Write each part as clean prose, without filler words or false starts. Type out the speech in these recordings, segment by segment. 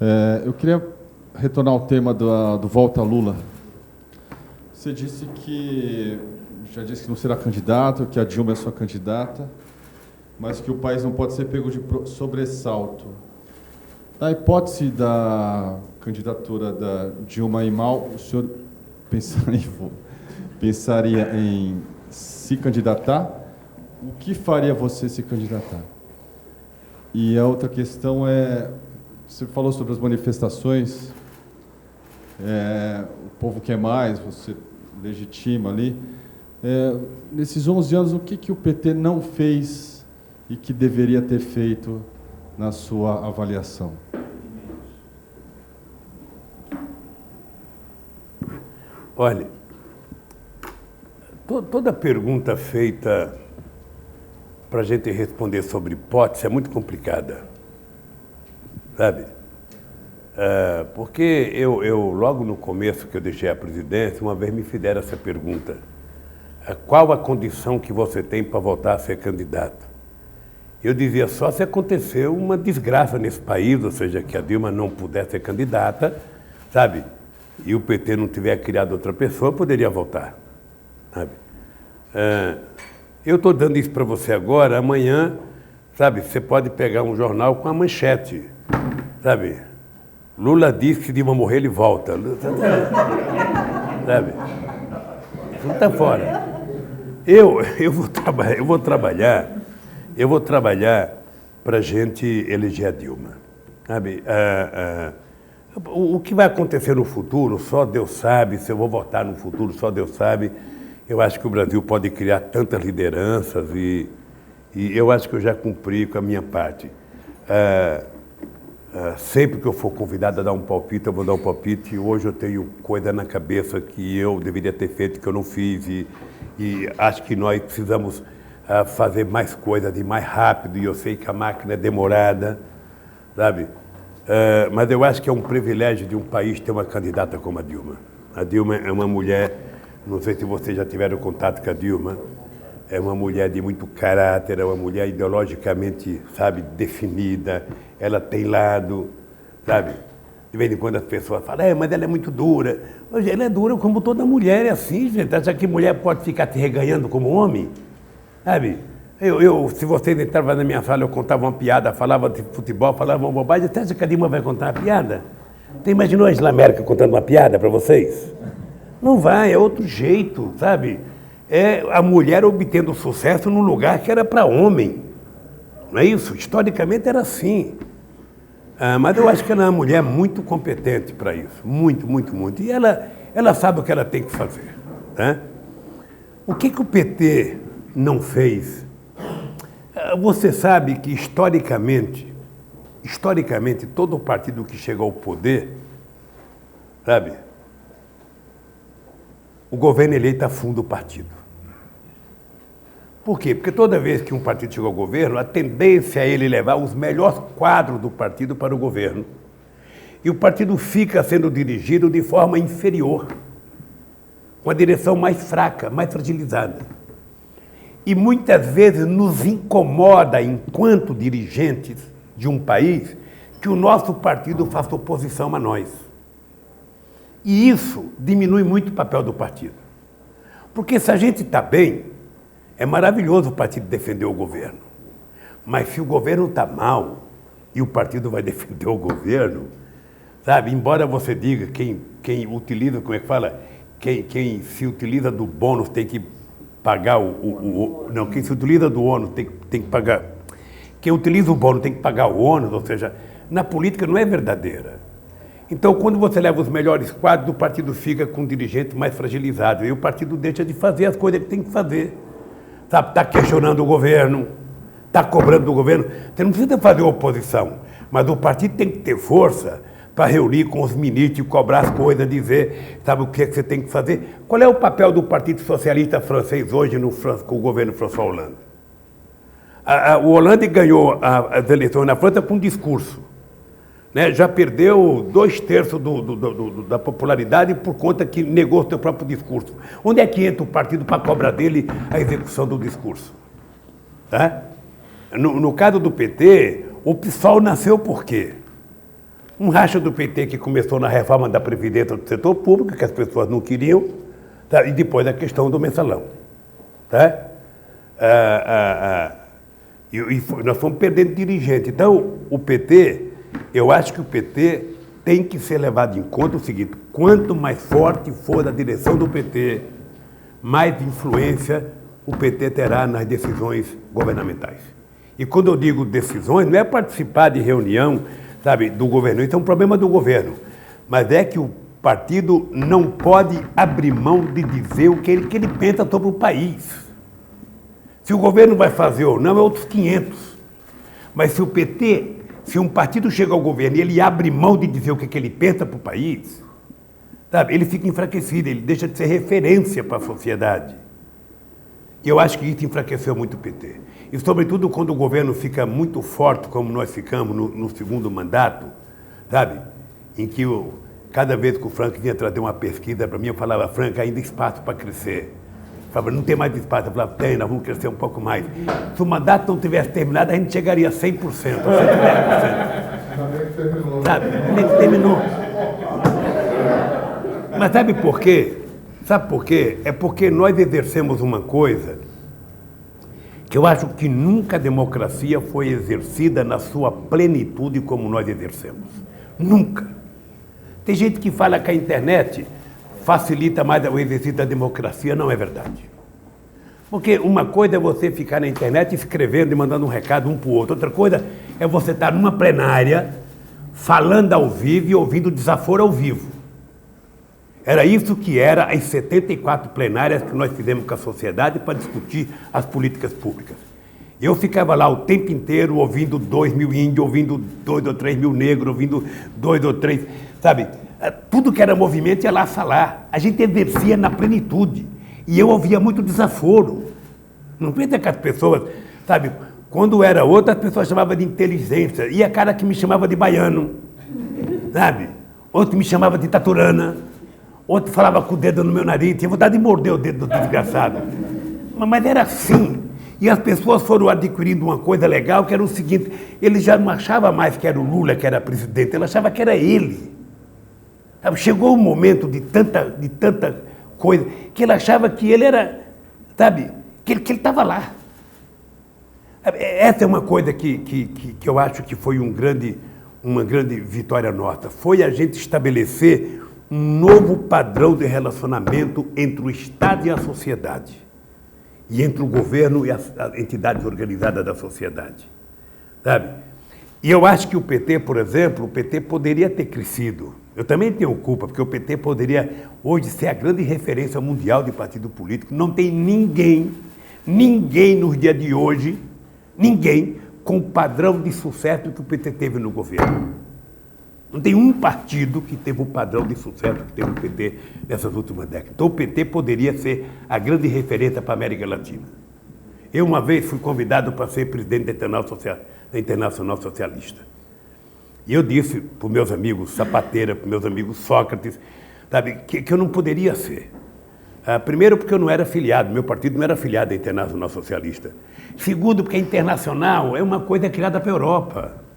Eu queria retornar ao tema do Volta Lula. Você disse que não será candidato, que a Dilma é sua candidata, mas que o país não pode ser pego de sobressalto. Na hipótese da candidatura da Dilma ir mal, o senhor pensaria em se candidatar? O que faria você se candidatar? E a outra questão é, você falou sobre as manifestações, o povo quer mais, você legitima ali. Nesses 11 anos, o que o PT não fez e que deveria ter feito na sua avaliação? Olha, toda pergunta feita para a gente responder sobre hipótese é muito complicada, sabe? Porque eu, logo no começo que eu deixei a presidência, uma vez me fizeram essa pergunta: qual a condição que você tem para voltar a ser candidato? Eu dizia, só se aconteceu uma desgraça nesse país, ou seja, que a Dilma não pudesse ser candidata, sabe? E o PT não tiver criado outra pessoa, poderia voltar, sabe? Eu estou dando isso para você agora, amanhã, sabe, você pode pegar um jornal com a manchete, sabe? Lula diz que se Dilma morrer, ele volta. Sabe? Isso está fora. Eu vou trabalhar para a gente eleger a Dilma, sabe? O que vai acontecer no futuro, só Deus sabe. Se eu vou votar no futuro, só Deus sabe. Eu acho que o Brasil pode criar tantas lideranças e eu acho que eu já cumpri com a minha parte. Sempre que eu for convidado a dar um palpite, eu vou dar um palpite. Hoje eu tenho coisa na cabeça que eu deveria ter feito, que eu não fiz. E acho que nós precisamos fazer mais coisas e mais rápido. E eu sei que a máquina é demorada, sabe? Mas eu acho que é um privilégio de um país ter uma candidata como a Dilma. A Dilma é uma mulher, não sei se vocês já tiveram contato com a Dilma, é uma mulher de muito caráter, é uma mulher ideologicamente, sabe, definida, ela tem lado, sabe? De vez em quando as pessoas falam, mas ela é muito dura. Hoje ela é dura como toda mulher, é assim, gente. Acha que mulher pode ficar te reganhando como homem? Sabe? Se vocês entravam na minha sala, eu contava uma piada, falava de futebol, falava uma bobagem, até acha que a Dilma vai contar uma piada? Você imaginou a Angela América contando uma piada para vocês? Não vai, é outro jeito, sabe? É a mulher obtendo sucesso num lugar que era para homem. Não é isso? Historicamente era assim. Mas eu acho que ela é uma mulher muito competente para isso. Muito, muito, muito. E ela sabe o que ela tem que fazer. Né? O que o PT não fez? Você sabe que historicamente, todo partido que chega ao poder, sabe, o governo eleito afunda o partido. Por quê? Porque toda vez que um partido chega ao governo, a tendência é ele levar os melhores quadros do partido para o governo. E o partido fica sendo dirigido de forma inferior, com a direção mais fraca, mais fragilizada. E muitas vezes nos incomoda, enquanto dirigentes de um país, que o nosso partido faça oposição a nós. E isso diminui muito o papel do partido. Porque se a gente está bem, é maravilhoso o partido defender o governo. Mas se o governo está mal e o partido vai defender o governo, sabe? Embora você diga quem utiliza, como é que fala? Quem se utiliza do bônus tem que pagar não, quem se utiliza do ônus tem que pagar. Quem utiliza o bônus tem que pagar o ônus, ou seja, na política não é verdadeira. Então, quando você leva os melhores quadros, o partido fica com dirigentes mais fragilizados. E o partido deixa de fazer as coisas que tem que fazer. Está questionando o governo, está cobrando do governo. Você não precisa fazer oposição, mas o partido tem que ter força para reunir com os ministros, cobrar as coisas, dizer, sabe o que você tem que fazer. Qual é o papel do Partido Socialista francês hoje com o governo François Hollande? O Hollande ganhou as eleições na França com um discurso. Né? Já perdeu 2/3 da popularidade por conta que negou o seu próprio discurso. Onde é que entra o partido para cobrar dele a execução do discurso? Tá? No caso do PT, o PSOL nasceu por quê? Um racha do PT que começou na reforma da Previdência do setor público, que as pessoas não queriam, tá? E depois a questão do mensalão. Tá? Nós fomos perdendo dirigente. Então, o PT, eu acho que o PT tem que ser levado em conta o seguinte: quanto mais forte for a direção do PT, mais influência o PT terá nas decisões governamentais. E quando eu digo decisões, não é participar de reunião, sabe, do governo. Isso é um problema do governo. Mas é que o partido não pode abrir mão de dizer o que ele pensa sobre o país. Se o governo vai fazer ou não, é outros 500. Mas se o PT, se um partido chega ao governo e ele abre mão de dizer o que ele pensa para o país, sabe, ele fica enfraquecido, ele deixa de ser referência para a sociedade. E eu acho que isso enfraqueceu muito o PT. E, sobretudo, quando o governo fica muito forte, como nós ficamos no segundo mandato, sabe? Em que cada vez que o Frank vinha trazer uma pesquisa para mim, eu falava: Frank, ainda expaço para crescer. Eu falava: não tem mais espaço. Eu falava: tem, nós vamos crescer um pouco mais. Se o mandato não tivesse terminado, a gente chegaria a 100%, 110%. Sabe? Nem terminou. Mas sabe por quê? Sabe por quê? É porque nós exercemos uma coisa que eu acho que nunca a democracia foi exercida na sua plenitude como nós exercemos. Nunca. Tem gente que fala que a internet facilita mais o exercício da democracia. Não é verdade. Porque uma coisa é você ficar na internet escrevendo e mandando um recado um para o outro. Outra coisa é você estar numa plenária falando ao vivo e ouvindo desaforo ao vivo. Era isso que era as 74 plenárias que nós fizemos com a sociedade para discutir as políticas públicas. Eu ficava lá o tempo inteiro ouvindo 2 mil índios, ouvindo 2 ou 3 mil negros, ouvindo 2 ou 3, sabe? Tudo que era movimento ia lá falar. A gente exercia na plenitude. E eu ouvia muito desaforo. Não pensa que as pessoas, sabe? Quando era outra, as pessoas chamavam de inteligência. E a cara que me chamava de baiano, sabe? Outro me chamava de taturana. Outro falava com o dedo no meu nariz, tinha vontade de morder o dedo do desgraçado. Mas era assim. E as pessoas foram adquirindo uma coisa legal, que era o seguinte: ele já não achava mais que era o Lula que era presidente, ele achava que era ele. Chegou um momento de tanta coisa, que ele achava que ele era, sabe, que ele estava lá. Essa é uma coisa que eu acho que foi uma grande vitória nossa. Foi a gente estabelecer um novo padrão de relacionamento entre o Estado e a sociedade, e entre o governo e as entidades organizadas da sociedade, sabe? E eu acho que o PT, por exemplo, o PT poderia ter crescido. Eu também tenho culpa, porque o PT poderia hoje ser a grande referência mundial de partido político. Não tem ninguém nos dias de hoje, ninguém com o padrão de sucesso que o PT teve no governo. Não tem um partido que teve o padrão de sucesso que teve o PT nessas últimas décadas. Então o PT poderia ser a grande referência para a América Latina. Eu uma vez fui convidado para ser presidente da Internacional Socialista. E eu disse para os meus amigos Sapateira, para os meus amigos Sócrates, sabe, que eu não poderia ser. Primeiro, porque eu não era filiado, meu partido não era filiado à Internacional Socialista. Segundo, porque a Internacional é uma coisa criada para a Europa.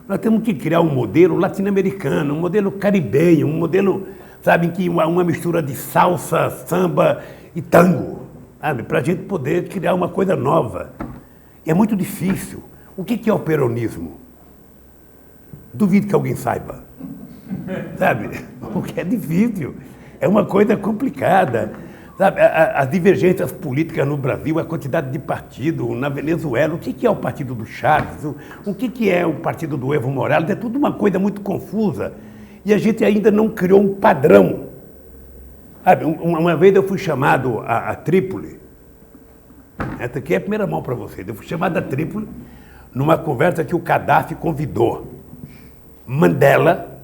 Nós temos que criar um modelo latino-americano, um modelo caribenho, um modelo, sabe, em que uma mistura de salsa, samba e tango, sabe, para a gente poder criar uma coisa nova. E é muito difícil. O que é o peronismo? Duvido que alguém saiba, sabe? Porque é difícil, é uma coisa complicada. Sabe, as divergências políticas no Brasil, a quantidade de partido, na Venezuela, o que é o partido do Chaves, o que é o partido do Evo Morales, é tudo uma coisa muito confusa. E a gente ainda não criou um padrão. Sabe, uma vez eu fui chamado a Trípoli, essa aqui é a primeira mão para vocês, eu fui chamado a Trípoli numa conversa que o Gaddafi convidou Mandela,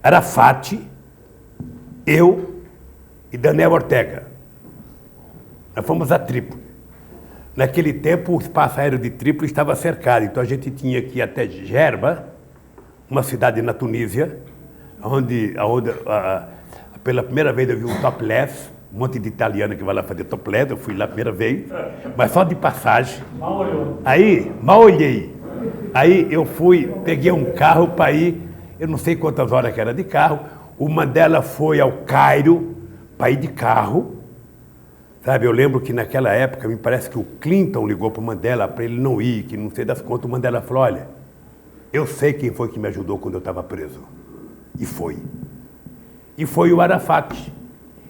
Arafat, eu e Daniel Ortega. Nós fomos a Trípoli. Naquele tempo, o espaço aéreo de Trípoli estava cercado, então a gente tinha que ir até Gerba, uma cidade na Tunísia, onde pela primeira vez eu vi um topless, um monte de italiano que vai lá fazer topless, eu fui lá a primeira vez, mas só de passagem. Mal olhou. Aí, mal olhei. Aí eu peguei um carro para ir, eu não sei quantas horas que era de carro, o Mandela foi ao Cairo para ir de carro, sabe? Eu lembro que naquela época, me parece que o Clinton ligou para o Mandela para ele não ir, que não sei das contas, o Mandela falou, olha, eu sei quem foi que me ajudou quando eu estava preso. E foi. E foi o Arafat.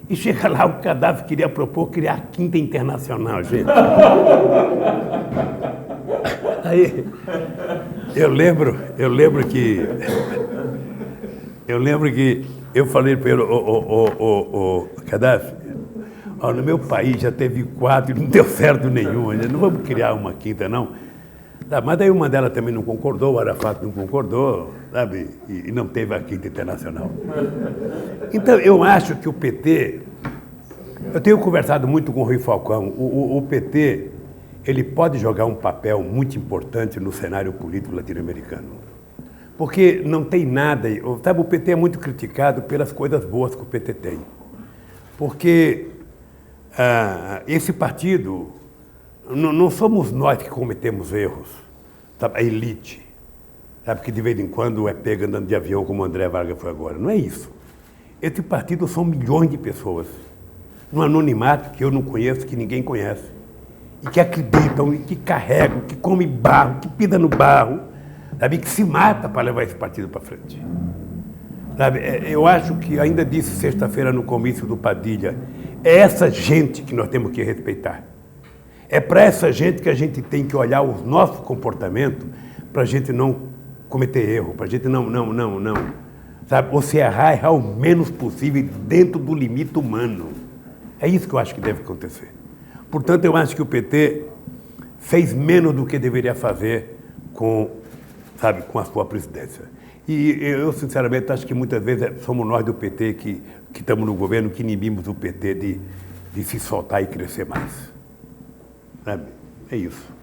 E chega lá, o Gaddafi queria propor criar a Quinta Internacional, gente. Aí, eu lembro que eu falei para ele, Gaddafi, ó, no meu país já teve 4 e não deu certo nenhum, não vamos criar uma quinta, não. Mas daí o Mandela também não concordou, o Arafat não concordou, sabe? E não teve a Quinta Internacional. Então, eu acho que o PT... Eu tenho conversado muito com o Rui Falcão. O PT, ele pode jogar um papel muito importante no cenário político latino-americano. Porque não tem nada... Sabe, o PT é muito criticado pelas coisas boas que o PT tem. Porque esse partido... Não somos nós que cometemos erros, sabe? A elite, sabe, que de vez em quando é pega andando de avião como o André Vargas foi agora. Não é isso. Esse partido são milhões de pessoas, num anonimato que eu não conheço, que ninguém conhece, e que acreditam, e que carregam, que comem barro, que pisam no barro, sabe, que se mata para levar esse partido para frente. Sabe, eu acho que, ainda disse sexta-feira no comício do Padilha, é essa gente que nós temos que respeitar. É para essa gente que a gente tem que olhar o nosso comportamento para a gente não cometer erro, para a gente não, sabe? Ou se errar o menos possível dentro do limite humano. É isso que eu acho que deve acontecer. Portanto, eu acho que o PT fez menos do que deveria fazer com a sua presidência. E eu, sinceramente, acho que muitas vezes somos nós do PT que estamos no governo que inibimos o PT de se soltar e crescer mais. Sabe? É isso.